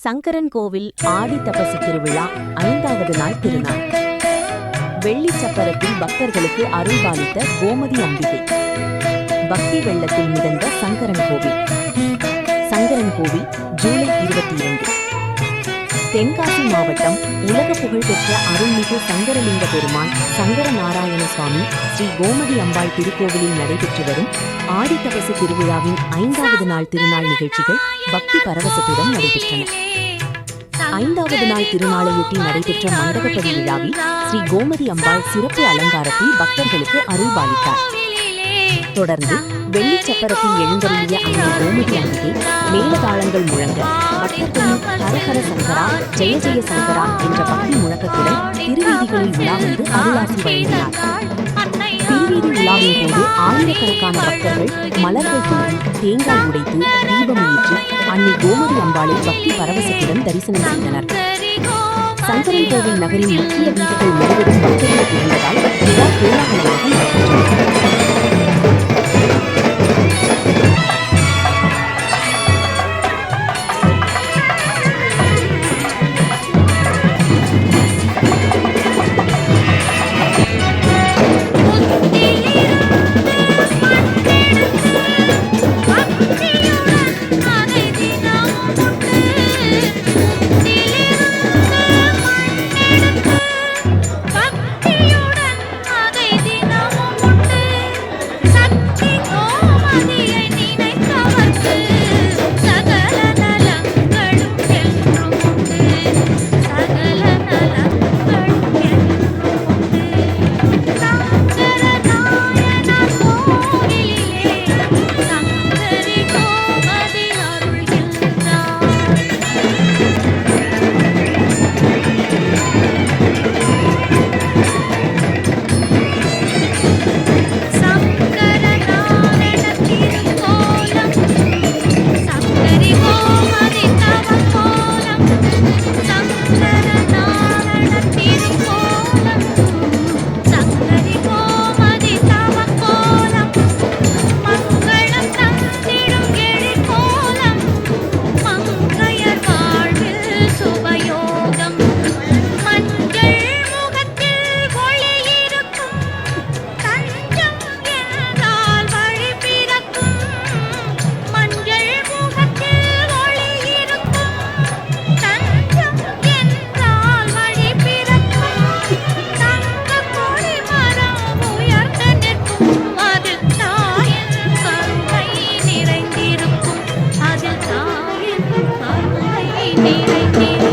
சங்கரன்கோவில் ஆடி தபசு திருவிழா 5வது நாள் திருநாள். வெள்ளிச்சப்பரத்தில் பக்தர்களுக்கு அருள்பாலித்த கோமதி அம்பிகை. பக்தி வெள்ளத்தில் மிதந்த சங்கரன்கோவில். சங்கரன்கோவில் ஜூலை 22. தென்காசி மாவட்டம் உலக புகழ்பெற்ற அருள்மிகு சங்கரலிங்க பெருமான் சங்கர நாராயண சுவாமி ஸ்ரீ கோமதி அம்பாள் திருக்கோவிலில் நடைபெற்று வரும் ஆடி தபசு திருவிழாவின் 5வது நாள் திருநாள் நிகழ்ச்சிகள் பக்தி பரவசத்துடன் நடைபெற்றன. 5வது நாள் திருநாளையொட்டி நடைபெற்ற மண்டபப்படி விழாவில் ஸ்ரீ கோமதி அம்பாள் சிறப்பு அலங்காரத்தில் பக்தர்களுக்கு அருள்பாலித்தார். தொடர்ந்து வெள்ளிச்சப்பரத்தில் எழுந்தருளிய அன்னை கோமதி அம்பிகை மேலதாளங்கள் முழங்க பக்தர்களின் ஹரஹர சங்கரா ஜெய ஜெய சங்கரா என்ற பக்தி முழக்கத்துடன் திருவீதிகளில் உலா வந்து அருளாசி வழங்கினார். திருவீதி விழாவின் போது ஆயிரக்கணக்கான பக்தர்கள் மலர்கள் தூவி தேங்காய் உடைத்து தீபம் ஏற்றி அன்னை கோமதி அம்பாளை பக்தி பரவசத்துடன் தரிசனம் செய்தனர். சங்கரன்கோவில் நகரின் முக்கிய வீதிகள் முழுவதும் பக்தர்கள் இருந்ததால் விழா கோலாகலமாக நடைபெற்றது. நீ